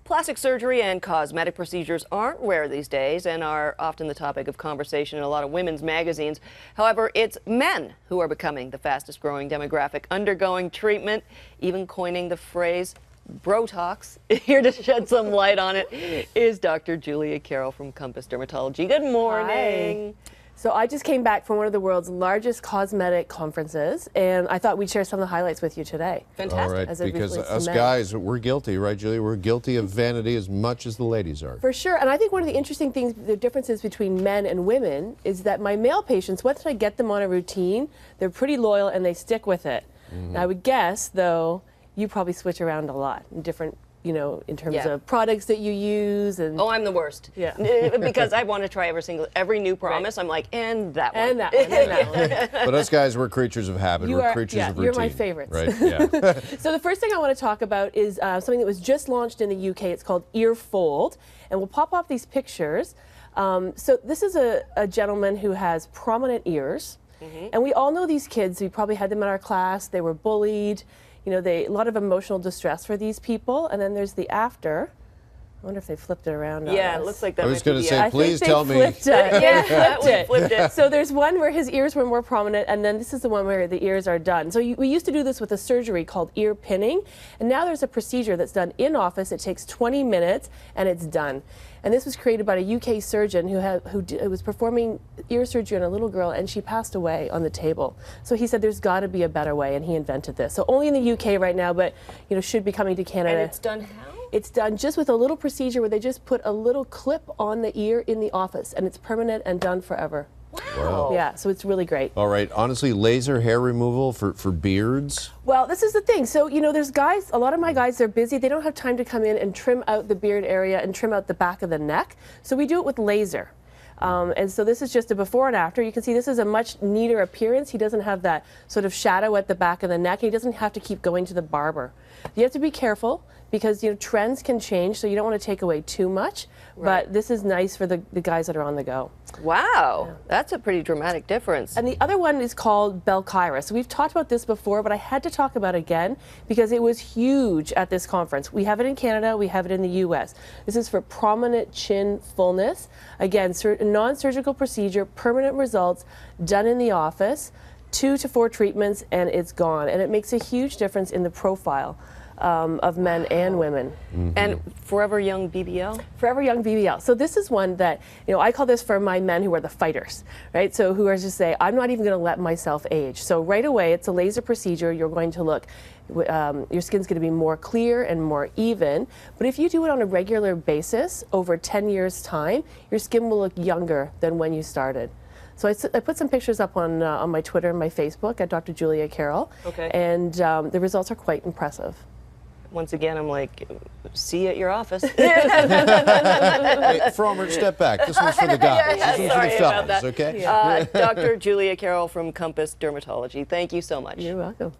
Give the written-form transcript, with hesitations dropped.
Plastic surgery and cosmetic procedures aren't rare these days and are often the topic of conversation in a lot of women's magazines. However, it's men who are becoming the fastest growing demographic undergoing treatment, even coining the phrase Brotox. Here to shed some light on it is Dr. Julia Carroll from Compass Dermatology. Good morning. Hi. So I just came back from one of the world's largest cosmetic conferences, and I thought we'd share some of the highlights with you today. Fantastic. All right, As it because relates to us men. guys, we're guilty, right, Julia? We're guilty of vanity as much as the ladies are. For sure, and I think one of the interesting things, the differences between men and women, is that my male patients, once I get them on a routine, they're pretty loyal and they stick with it. Now, I would guess, though, you probably switch around a lot in different, you know, in terms of products that you use. And Oh, I'm the worst. Yeah. Because I want to try every new promise. Right. I'm like, and that one. And that one, and that one. But us guys, we're creatures of habit. We're creatures of routine. You're my favorites. Right, yeah. So the first thing I want to talk about is something that was just launched in the UK. It's called Ear Fold, and we'll pop off these pictures. So this is a gentleman who has prominent ears, and we all know these kids. We probably had them in our class. They were bullied. You know, a lot of emotional distress for these people. And then there's the after. I wonder if they flipped it around. Yeah, it looks like that. I was going to say, I please think they tell me. flipped it. Yeah, flipped it. So there's one where his ears were more prominent, and then this is the one where the ears are done. So we used to do this with a surgery called ear pinning, and now there's a procedure that's done in office. It takes 20 minutes, and it's done. And this was created by a UK surgeon who was performing ear surgery on a little girl, and she passed away on the table. So he said there's got to be a better way, and he invented this. So only in the UK right now, but you know, should be coming to Canada. And it's done how? It's done just with a little procedure where they just put a little clip on the ear in the office, and it's permanent and done forever. Wow. Yeah, so it's really great. All right, honestly, laser hair removal for beards? Well, this is the thing. So, you know, there's guys, a lot of my guys, they're busy. They don't have time to come in and trim out the beard area and trim out the back of the neck. So we do it with laser. And so this is just a before and after. You can see this is a much neater appearance. He doesn't have that sort of shadow at the back of the neck. He doesn't have to keep going to the barber. You have to be careful because, you know, trends can change, so you don't want to take away too much. Right. But this is nice for the guys that are on the go. Wow, that's a pretty dramatic difference. And the other one is called Belkyra. So we've talked about this before, but I had to talk about it again because it was huge at this conference. We have it in Canada, we have it in the US. This is for prominent chin fullness. Again, non-surgical procedure, permanent results, done in the office, 2 to 4 treatments, and it's gone. And it makes a huge difference in the profile of men and women. And Forever Young BBL? Forever Young BBL. So this is one that, you know, I call this for my men who are the fighters, right? So who are just say, I'm not even going to let myself age. So right away, it's a laser procedure. You're going to look, your skin's going to be more clear and more even. But if you do it on a regular basis over 10 years' time, your skin will look younger than when you started. So I put some pictures up on my Twitter and my Facebook at Dr. Julia Carroll. Okay. And the results are quite impressive. Once again, I'm like, see you at your office. Hey, Fromer, step back. This one's for the guys. Yeah, this one's sorry for the about fellas, that. okay? Dr. Julia Carroll from Compass Dermatology, thank you so much. You're welcome.